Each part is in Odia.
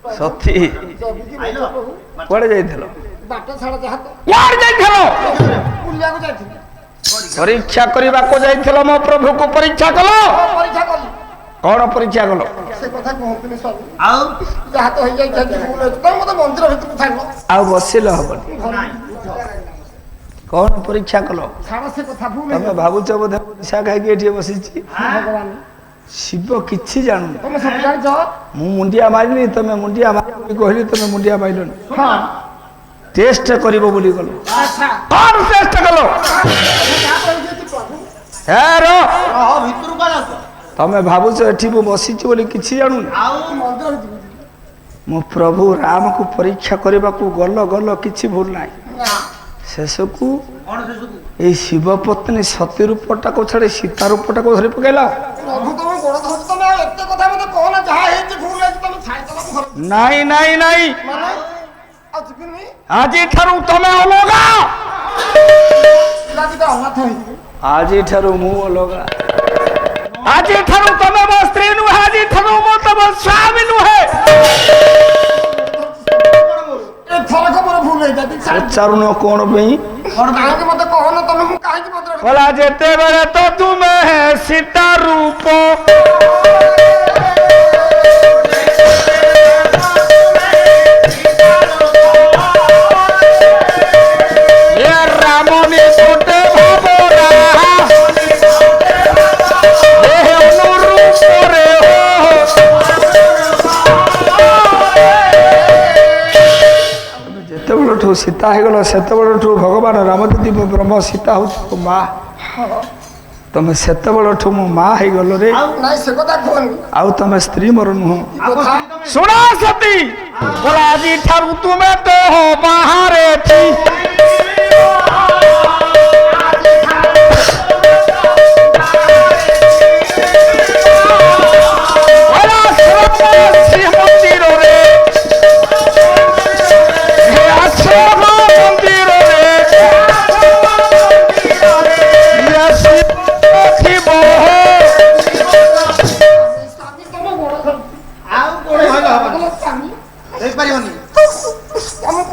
ସତୀ କୁଆଡେ ଯାଇଥିଲ? ବାଟ ଛାଡ ଯାହା ତ କୁଆଡେ ଯାଇଥିଲ? ବୁଲିବାକୁ ଯାଇଥିଲି। ପରୀକ୍ଷା କରିବାକୁ ଯାଇଥିଲ ମୋ ପ୍ରଭୁକୁ ପରୀକ୍ଷା କଲ? ପରୀକ୍ଷା କଲି। କଣ ପରୀକ୍ଷା କଲ? ସେ କଥା କୁହନ୍ତୁନି ସ୍ୱାମୀ। ଆଉ ଯାହା ତ ହେଇଯାଇଛି ଭୁଲ ଅଛି। ତମେ ମତେ ମନ୍ଦିର ଭିତରକୁ ଛାଡିଲ। ଆଉ ବସିଲେ ହବନି। କଣ ପରୀକ୍ଷା କଲ? ଛାଡ ସେ କଥା ଭୁଲ। ତମେ ଭାବୁଛ ବୋଧେ ନିଶା ଖାଇକି ଏଠି ବସିଛି? ଭଗବାନ ଶିବ କିଛି ଜାଣୁନି। ତମେ ସବୁ ଜାଣିଛ। ମୁଁ ମୁଣ୍ଡିଆ ମାରିନି, ତମେ ମୁଣ୍ଡିଆ ମାରି କହିଲି, ତମେ ମୁଣ୍ଡିଆ ମାରିଲନି। ହଁ ଟେଷ୍ଟ କରିବ ବୋଲି ଗଲ। ଆଚ୍ଛା କଣ ଟେଷ୍ଟ କଲ? ତମେ ଭାବୁଛ ଏଠି ମୁଁ ବସିଛି ବୋଲି କିଛି ଜାଣୁନି? ମୋ ପ୍ରଭୁ ରାମକୁ ପରୀକ୍ଷା କରିବାକୁ ଗଲ କିଛି ଭୁଲ ନାହିଁ। ଶେଷକୁ ଏଇ ଶିବ ପତ୍ନୀ ସତୀ ରୂପଟାକୁ ଛାଡି ସୀତା ରୂପଟାକୁ ଧରି ପକେଇଲ। ନାଇଁ ନାଇଁ ନାଇଁ, ଆଜିଠାରୁ ତମେ ଅଲଗା। ଆଜିଠାରୁ ମୁଁ ଅଲଗା। ଆଜିଠାରୁ ତମେ ମୋ ସ୍ତ୍ରୀ ନୁହେଁ। ଆଜିଠାରୁ ମୁଁ ତମ ସ୍ୱାମୀ ନୁହେଁ। ପଚାରୁନ କଣ ପାଇଁ? କହିଲା ଯେତେବେଳେ ତ ତୁମେ ସୀତା ରୂପ ରାମନି ଗୋଟେ ଭାବନା ଅନୁରୂପରେ ଯେତେବେଳଠୁ ସୀତା ହେଇଗଲ ସେତେବେଳଠୁ ଭଗବାନ ରାମଦେବୀ ବ୍ରହ୍ମ ସୀତା ହଉଛି ମା। ତମେ ସେତେବେଳଠୁ ମୋ ମା ହେଇଗଲ ରେ। ଆଉ ତମେ ସ୍ତ୍ରୀ ମୋର ନୁହଁ। ଶୁଣ ସତୀ, ଆଜିଠାରୁ ତୁମେ ତ ବାହାରେ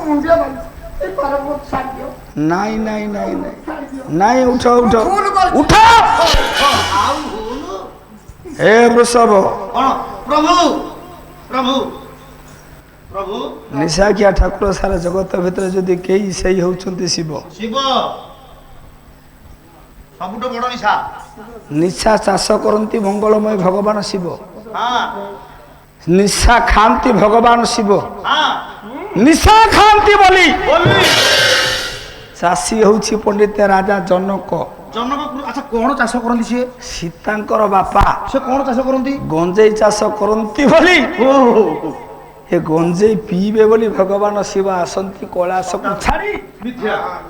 ମନ୍ଦିରରେ ନାଇଁ ନାଇଁ ନାଇଁ ନାଇଁ, ଉଠ ଉଠ ଉଠ। ହେ ବୃଷଭ, ପ୍ରଭୁ ପ୍ରଭୁ ପ୍ରଭୁ ନିଶାଖିଆ ଠାକୁର ସାରା ଜଗତ ଭିତରେ ଯଦି କେହି ସେଇ ହଉଛନ୍ତି ଶିବ। ଶିବ ସବୁଠୁ ବଡ ନିଶା। ନିଶା ଚାଷ କରନ୍ତି ମଙ୍ଗଳମୟ ଭଗବାନ ଶିବ। ହଁ ନିଶା ଖାଆନ୍ତି ଭଗବାନ ଶିବ। ହଁ ନିଶା ଖାଆନ୍ତି ବୋଲି ଚାଷୀ ହଉଛି ପଣ୍ଡିତ ରାଜା ଜନକ। ଜନକ ଆଚ୍ଛା କଣ ଚାଷ କରନ୍ତି ସିଏ? ସୀତାଙ୍କର ବାପା ସେ କଣ ଚାଷ କରନ୍ତି? ଗଞ୍ଜେଇ ଚାଷ କରନ୍ତି ବୋଲି ଏ ଗଞ୍ଜେଇ ପିଇବେ ବୋଲି ଭଗବାନ ଶିବ ଆସନ୍ତି କୈଳାସକୁ ଛାଡ଼ି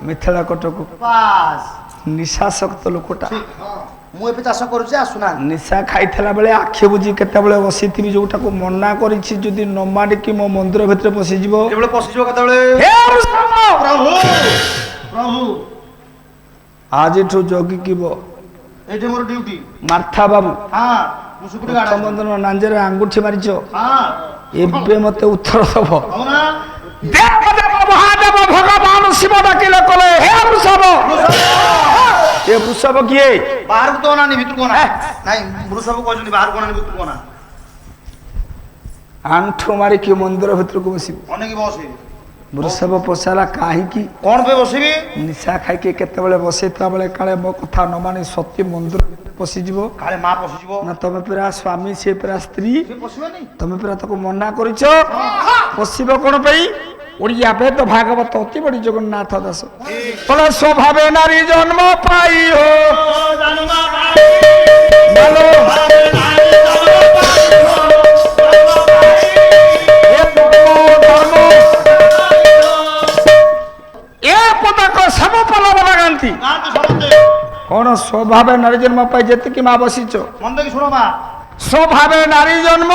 ମିଥିଳା କଟକୁ। ନିଶାସକ୍ତ ଲୋକଟା। ମୁଁ ଏବେ ଚାଷ କରୁଛି ଆସୁନା। ନିଶା ଖାଇଥିଲା ବେଳେ ଆଖି ବୁଝି କେତେବେଳେ ବସିଥିବି, ଯୋଉଟାକୁ ମନା କରିଛି ଯଦି ନ ମାରିକି ମୋ ମନ୍ଦିର ଭିତରେ ପଶିଯିବ। ପଶିଯିବ କେତେବେଳେ? ପ୍ରଭୁ ପ୍ରଭୁ ଆଜିଠୁ ଜଗିକିବ। ଏଇଠି ମୋର ଡ୍ୟୁଟି। ମାର୍ଥା ବାବୁ, ନାଞ୍ଜରେ ଆଙ୍ଗୁଠି ମାରିଛ, ଏବେ ମତେ ଉତ୍ତର ଦବ। ମହାଦେବ ଭଗବାନ ଶିବ ଡାକିଲେ କଲେ ହେ ବୃଷଭ। ଏ ବୃଷଭ କିଏ? ବାହାରକୁ ତ ଅନାନି, ଭିତରକୁ ଅନା। ନାଇଁ ବୃଷଭ କହିଛନ୍ତି ବାହାରକୁ ଅନାନି, ଭିତରକୁ ଅନା। ଆଣ୍ଠୁ ମାରିକି ମନ୍ଦିର ଭିତରକୁ ବସିବ। ଅନେକ ବସେ। ବୃଷଭ ପଚାରିଲା କାହିଁକି? କଣ ପାଇଁ ବସିବି? ନିଶା ଖାଇକି କେତେବେଳେ ବସେଇଥିବା ବେଳେ କାଳେ ମୋ କଥା ନ ମାନି ସତୀ ମନ୍ଦିର ପଶିଯିବ। କାଳେ ମା ପଶିଯିବ। ନା ତମେ ପୁରା ସ୍ୱାମୀ, ସେ ପୁରା ସ୍ତ୍ରୀ। ତମେ ପୁରା ତାକୁ ମନା କରିଛ। ପଶିବ କଣ ପାଇଁ? ଓଡ଼ିଆ ବେଦ ଭାଗବତ ଅତି ବଡ଼ି ଜଗନ୍ନାଥ ଦାସ ସ୍ୱଭାବେ ନାରୀ ଜନ୍ମ ପାଇ कौन स्वभाव नारी जन्म पाई जेतिकी माँ बसीच मन देखी शुण माँ स्वभाव नारी जन्म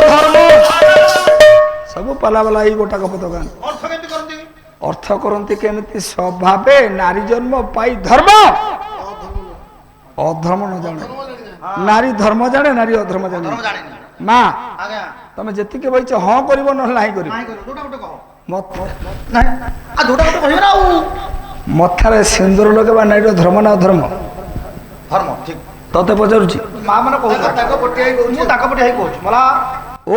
धर्म सब पाला वाला गोटा गप गान ଅର୍ଥ କରନ୍ତି କେମିତି ସ୍ୱଭାବେ ନାରୀ ଜନ୍ମ ପାଇ ଧର୍ମ ଅଧର୍ମ ନ ଜାଣେ ନାରୀ ଧର୍ମ ଜାଣେ ନାରୀ ଅଧର୍ମ ଜାଣେ ଧର୍ମ ଜାଣିନି ମା ଆଜ୍ଞା ତମେ ଯେତିକି ବଇଛ ହଁ କରିବ ନହେଲେ ନାହିଁ କରିବ ନାଇଁ କରିବ ଯୋଉଟା ଗୋଟେ କହ ମତ- ନାଇଁ ଯୋଉଟା ଗୋଟେ କହିବ ନା ଆଉ ମଥାରେ ସିନ୍ଦୁର ଲଗେଇବା ନାରୀର ଧର୍ମ ନା ଅଧର୍ମ ଧର୍ମ ଠିକ ତତେ ପଚାରୁଛି ମା ମାନେ କହୁଛନ୍ତି ତାଙ୍କ ପଟିଆ ହେଇ କହୁଛି ମୁଁ ତାଙ୍କ ପଟେ ହେଇ କହୁଛି ମଲା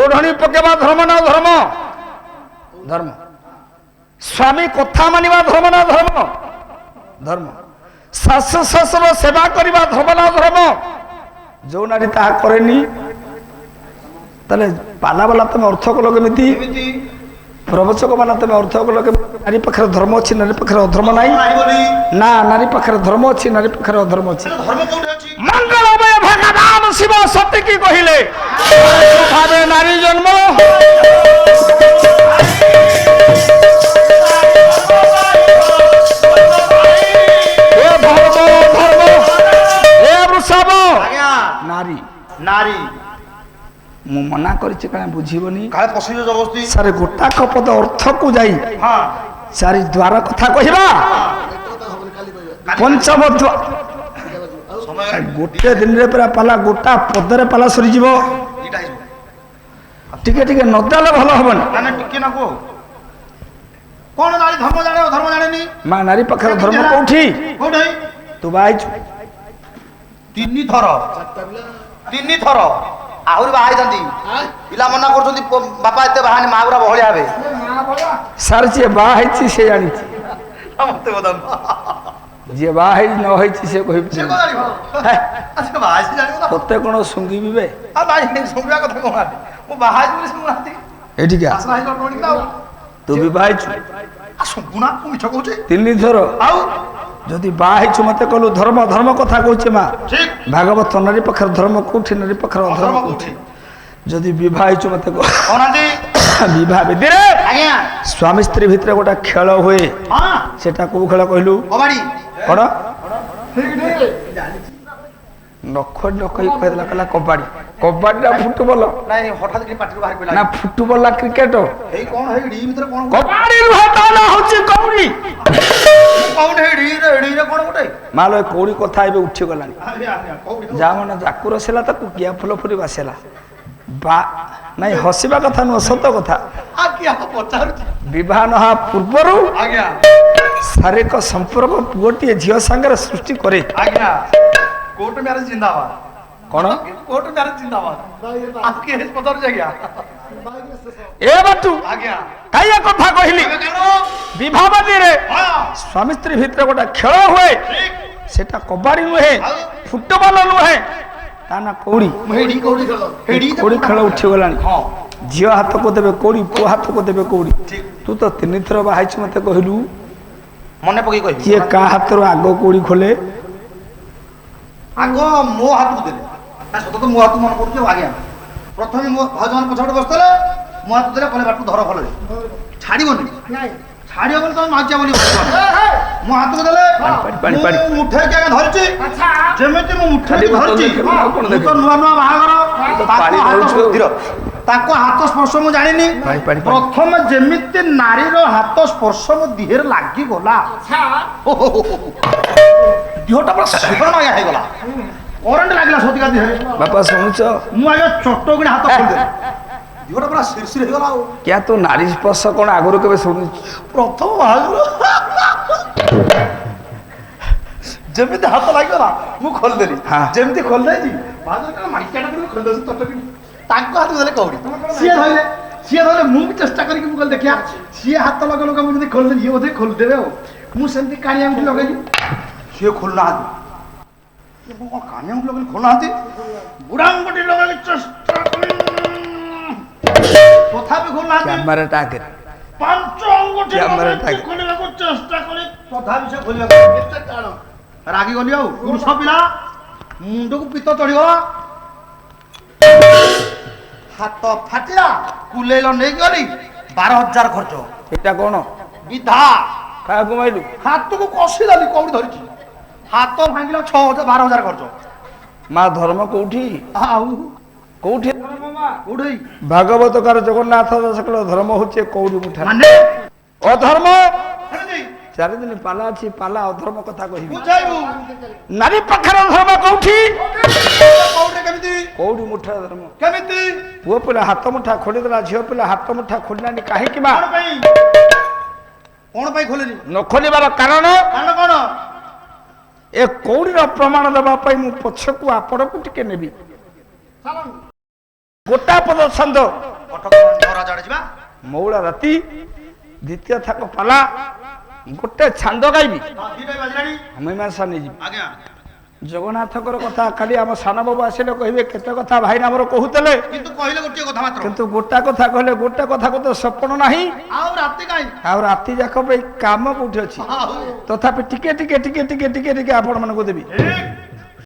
ଓଢଣୀ ପକେଇବା ଧର୍ମ ନା ଧର୍ମ ଧର୍ମ ସ୍ୱାମୀ କଥା ମାନିବା ଧର୍ମ ନା ଧର୍ମ ଧର୍ମ ଶାଶୁ ଶ୍ୱଶୁର ସେବା କରିବା ଧର୍ମ ନା ଧର୍ମ ଯୋଉ ନାରୀ ତାହା କରେନି ତାହେଲେ ପାଲା ବାଲା ତମେ ଅର୍ଥ କଲ କେମିତି ଏମିତି ପ୍ରବଚକ ବାଲା ତମେ ଅର୍ଥ କଲ କେମିତି ନାରୀ ପାଖରେ ଧର୍ମ ଅଛି ନାରୀ ପାଖରେ ଅଧର୍ମ ନାହିଁ ନାହିଁ ବୋଲି ନା ନାରୀ ପାଖରେ ଧର୍ମ ଅଛି ନାରୀ ପାଖରେ ଅଧର୍ମ ଅଛି ଧର୍ମ କୋଉଠି ଅଛି ମଙ୍ଗଳମୟ ଭଗବାନ ଶିବ ସତୀକି କହିଲେ ଭାବେ ନାରୀ ଜନ୍ମ ଏ ଧର୍ମ ଧର୍ମ ଏ ବୃଷଭ ଆଜ୍ଞା ନାରୀ ନାରୀ ମୁଁ ମନା କରିଛି କାରଣ ବୁଝିବନି କାଳେ ପଶିବ ଜବସ୍ତି ସାରେ ଗୋଟାକ ପଦ ଅର୍ଥକୁ ଯାଇ ହଁ ଚାରି ଦ୍ୱାର କଥା କହିବା ପଞ୍ଚମ ଦ୍ୱାର ସମୟ ଗୋଟେ ଦିନରେ ପୁରା ପାଲା ଗୋଟା ପଦରେ ପାଲା ସରିଯିବ ଦିଟା ହେଇଯିବ ଟିକେ ଟିକେ ନଦେଲେ ଭଲ ହବନି ନା ନା ଟିକେ ନା କୁହ କଣ ନାରୀ ଧର୍ମ ଜାଣେ ଅଧର୍ମ ଜାଣେନି ମା ନାରୀ ପାଖରେ ଧର୍ମ କୋଉଠି କୋଉଠି ତୁ ବାହାଇଛୁ ତିନି ଥର ଆହୁରି ବାହା ହେଇଥାନ୍ତି ପିଲା ମନା କରୁଛନ୍ତି ବାପା ଏତେ ବାହାନି ମା ଗୁରା ବହଳିଆ ହେବେ ସାର୍ ଯିଏ ବାହା ହେଇଛି ସେ ଜାଣିଛି ମତେ ବଦାନ ଯିଏ ବାହା ହେଇ ନ ହେଇଛି ସେ ସେ କହିବି କଣ ଜାଣିବ ସେ ବାହା ହେଇଛି ଜାଣିବ ନା ତତେ କଣ ଶୁଙ୍ଗିବି ବେ ଆଉ ନାଇଁ ଶୁଣିବା କଥା କଣ ନାହାନ୍ତି ମୁଁ ବାହା ହେଇଛି ବୋଲି ଶୁଣୁନାହାନ୍ତି ଏଠିକା ଆସନା ହେଇଛି ଅଟୋମେଟିକ ନା ଆଉ ତୁ ବି ବାହା ହେଇଛୁ ଶୁଣୁନା ମୁଁ ମିଛ କହୁଛି ତିନି ଥର ଆଉ ଯଦି ବାହା ହେଇଛୁ ମତେ କହିଲୁ ଧର୍ମ ଧର୍ମ କଥା କହୁଛେ ମା ଠିକ ଭାଗବତ ନାରୀ ପାଖରେ ଧର୍ମ କୋଉଠି ନାରୀ ପାଖରେ ଅଧର୍ମ ଅଧର୍ମ କୋଉଠି କୋଉଠି ଯଦି ବିବାହ ହେଇଛୁ ମତେ କହ କହୁନାହାନ୍ତି ବିବାହ ବେଦୀରେ ଆଜ୍ଞା ସ୍ୱାମୀ ସ୍ତ୍ରୀ ଭିତରେ ଗୋଟେ ଖେଳ ହୁଏ ହଁ ସେଟା କୋଉ ଖେଳ କହିଲୁ କବାଡି କଣ ନଖ ନଖଇ କହିଦେଲା କହିଲା କବାଡି କବାଡି ନା ଫୁଟବଲ ନାଇଁ ହଠାତ୍ ଟିକେ ପାଟିରୁ ବାହାରି ନା ପଡ଼ିଲା ଫୁଟବଲ ନା କ୍ରିକେଟ ଏଇ କଣ ହେଇ ଡି ଭିତରେ କଣ କବାଡି ନୁହେଁ ତା ନାଁ ହଉଛି କଉଡି କଣ ହେଇ ଡିରେ କଣ ଗୋଟେ ମାଲୋ ଏ କଉଡି କଥା ଏବେ ଉଠିଗଲାଣି ଆଜ୍ଞା ଆଜ୍ଞା କୋଉଠି ଯାହା ମାନେ ଜାକୁର ଥିଲା ତାକୁ କିଆ ଫୁଲ ଫୁରି ବାସିଲା ବା ନାଇଁ ହସିବା କଥା ନୁହଁ ସତ କଥା ଆଜ୍ଞା ପଚାରୁଛି ବିବାହ ନହେବା ପୂର୍ବରୁ ଆଜ୍ଞା ଶାରୀରିକ ସମ୍ପର୍କ ପୁଅଟିଏ ଝିଅ ସାଙ୍ଗରେ ସୃଷ୍ଟି କରେ ଆଜ୍ଞା କୋର୍ଟ ମ୍ୟାରେଜ ଜିନ୍ଦାବାଦ କଣ କୋର୍ଟ ମ୍ୟାରେଜ ଜିନ୍ଦାବାଦ ଆଉ କିଏ ପଚାରୁଛି ଆଜ୍ଞା ଏ ବାଟୁ ଆଜ୍ଞା କାଇଆ କଥା କହିଲି ଏବେ କେନ ବିବାହବାଦୀରେ ହଁ ସ୍ୱାମୀ ସ୍ତ୍ରୀ ଭିତରେ ଗୋଟେ ଖେଳ ହୁଏ ଠିକ ସେଟା କବାଡି ନୁହେଁ ଆଉ ଫୁଟବଲ ନୁହେଁ ତା ନା କଉଡି ହେଡି କୋଉଠି ଖେଳ ହେଡି କଉଡି ଖେଳ ଉଠିଗଲାଣି ହଁ ଝିଅ ହାତକୁ ଦେବେ କଉଡି ପୁଅ ହାତକୁ ଦେବେ କଉଡି ଠିକ ତୁ ତ ତିନି ଥର ବାହାଇଛୁ ମତେ କହିଲୁ ମନେ ପକେଇ କହିବି କିଏ କାହା ହାତରୁ ଆଗ କଉଡି ଖୋଲେ ଆଗ ମୋ ହାତକୁ ଦେଲେ ନା ସତ ତ ମୋ ହାତକୁ ମନେ ପଡୁଛି ଆଉ ଆଜ୍ଞା ପ୍ରଥମେ ମୋ ଭାଉଜମାନେ ପଛପଟେ ବସିଥିଲେ ମୋ ହାତ ଦେଲେ କହିଲେ ବାଟକୁ ଧର ଭଲରେ ଛାଡ଼ିବନି ଛାଡ଼ିବ ବୋଲି ତମେ ମାଜିଆ ବୋଲି ଭାବିବ ମୋ ହାତକୁ ଦେଲେ ପାଣି, ପାଣି। ମୁଁ ମୁଠେଇକି ଆଜ୍ଞା ଧରିଛି ଯେମିତି ମୁଁ ମୁଠେଇକି ଖାଲି ଧରିଛି ବୋତଲ ଦେଖେଇବୁ, ଆଉ କଣ ମୁଁ ତ ଦେଖେଇବୁ? ନୂଆ ନୂଆ ବାହାଘର ପାଣି ତାଙ୍କ ହାତ ଧରୁଛୁ। ଧୀର ତାଙ୍କ ହାତ ସ୍ପର୍ଶ ମୁଁ ଜାଣିନି ପାଣି, ପାଣି। ପ୍ରଥମେ ଯେମିତି ନାରୀର ହାତ ସ୍ପର୍ଶ ମୋ ଦେହରେ ଲାଗିଗଲା ଦେହଟା ପୁରା ଶିବରଣ ଆଜ୍ଞା ହେଇଗଲା କରେଣ୍ଟ ଲାଗିଲା ସତିକା ଦେହରେ ବାପା ଶୁଣୁଛ ମୁଁ ଆଜ୍ଞା ଚଟକିଣି ହାତ ଖୋଲିଦେଲି ଦେହଟା ପୁରା ଶିରଶିର ହେଇଗଲା ଆଉ କିଆ ତୁ ନାରୀ ସ୍ପର୍ଶ କଣ ଆଗରୁ କେବେ ଶୁଣୁଛୁ ପ୍ରଥମ ବାହାଘର ଯେମିତି ହାତ ଲାଗିଗଲା ମୁଁ ଖୋଲିଦେଲି ହଁ। ଯେମିତି ଖୋଲିଦେଇଛି ବାହାଘର କାରଣ ମାଇକିଆଟା କରି ଖୋଲିଦେଉଛି ଚଟକିଣି ତାଙ୍କ ହାତକୁ ଦେଲେ କଉଡ଼ି ସିଏ ଧରିଲେ ମୁଁ ବି ଚେଷ୍ଟା କରିକି ମୁଁ କହିଲି ଦେଖିଆ ସିଏ ହାତ ଲଗା ଲଗା ମୁଁ ଯଦି ଖୋଲିଦେଲି ଇଏ ବୋଧେ ଖୋଲିଦେବେ ଆଉ ମୁଁ ସେମିତି କାଣି ଆଙ୍ଗୁଠି ଲଗେଇଲି ସିଏ ଖୋଲୁନାହାନ୍ତି ମୁଁ କଣ କାଣି ଆଙ୍ଗୁଠି ଲଗେଇଲି ଖୋଲୁନାହାନ୍ତି ବୁଢ଼ା ଆଙ୍ଗୁଠି ଲଗେଇଲି ଚେଷ୍ଟା କଲି ତଥାପି ଖୋଲୁନାହାନ୍ତି କ୍ୟାମେରାଟା ଆଗରେ ପାଞ୍ଚ ଆଙ୍ଗୁଠି କ୍ୟାମେରା ଲଗେଇକି ଟାଇଟ୍। ଖୋଲିବାକୁ ଚେଷ୍ଟା କଲି ତଥାପି ସେ ଖୋଲିବାକୁ କେତେ ଟାଣ ରାଗିଗଲି ଆଉ ପୁରୁଷ ପିଲା ମୁଣ୍ଡକୁ ପିତ ଚଢିଗଲା ହାତ ଫାଟିଲା କୁଲେଇଲ ନେଇକି ଗଲି 12,000 ଖର୍ଚ୍ଚ ଏଇଟା କଣ ବିଧା କାହାକୁ ମାଇଲୁ ହାତକୁ କଷିଦେଲି କୋଉଠି ଧରିଛି ହାତ ଭାଙ୍ଗିଲା 12,000 ଖର୍ଚ୍ଚ ମା ଧର୍ମ କୋଉଠି ଆଉ କୋଉଠି କୋଉଠି ଭାଗବତକାର ଜଗନ୍ନାଥ ଦାସ କହିଲେ ଧର୍ମ ହଉଛି କଉଡ଼ି ମୁଠା ମାନେ ଅଧର୍ମ ଚାରି ଦିନ ପାଲା ଅଛି ପାଲା ଅଧର୍ମ କଥା କହିବି ବୁଝାଇବୁ ନାରୀ ପାଖରେ ଧର୍ମ କୋଉଠି କୋଉଠି କେମିତି କୋଉଠି ମୁଠା ଧର୍ମ କେମିତି ପୁଅ ପିଲା ହାତ ମୁଠା ଖୋଲିଦେଲା ଝିଅ ପିଲା ହାତ ମୁଠା ଖୋଲିଲାନି କାହିଁକି ମା କଣ ପାଇଁ ଖୋଲେନି ନ ଖୋଲିବାର କାରଣ କାରଣ କଣ ଏ କଉଡ଼ିର ପ୍ରମାଣ ଦେବା ପାଇଁ ମୁଁ ପଛକୁ ଆପଣଙ୍କୁ ଟିକେ ନେବି ଗୋଟା ପଦ ଛନ୍ଦ ଯିବା ମଉଳା ରାତି ଦ୍ୱିତୀୟ ଥାକ ପାଲା ଗୋଟେ ଛାନ୍ଦ ଗାଇବି ମୀମାଂସା ନେଇଯିବି ଆଜ୍ଞା ଜଗନ୍ନାଥଙ୍କର କଥା କାଲି ଆମ ସାନ ବାବୁ ଆସିଲେ କହିବେ କେତେ କଥା ଭାଇନା ଆମର କହୁଥିଲେ କିନ୍ତୁ କହିଲେ ଗୋଟିଏ କଥା ମାତ୍ର କିନ୍ତୁ ଗୋଟା କଥା କହିଲେ ଗୋଟେ କଥାକୁ ତ ସପନ ନାହିଁ ଆଉ ରାତି କାହିଁ ଆଉ ରାତି ଯାକ ପାଇଁ କାମ କୋଉଠି ଅଛି ତଥାପି ଟିକେ ଟିକେ ଟିକେ ଟିକେ ଟିକେ ଟିକେ ଆପଣ ମାନଙ୍କୁ ଦେବି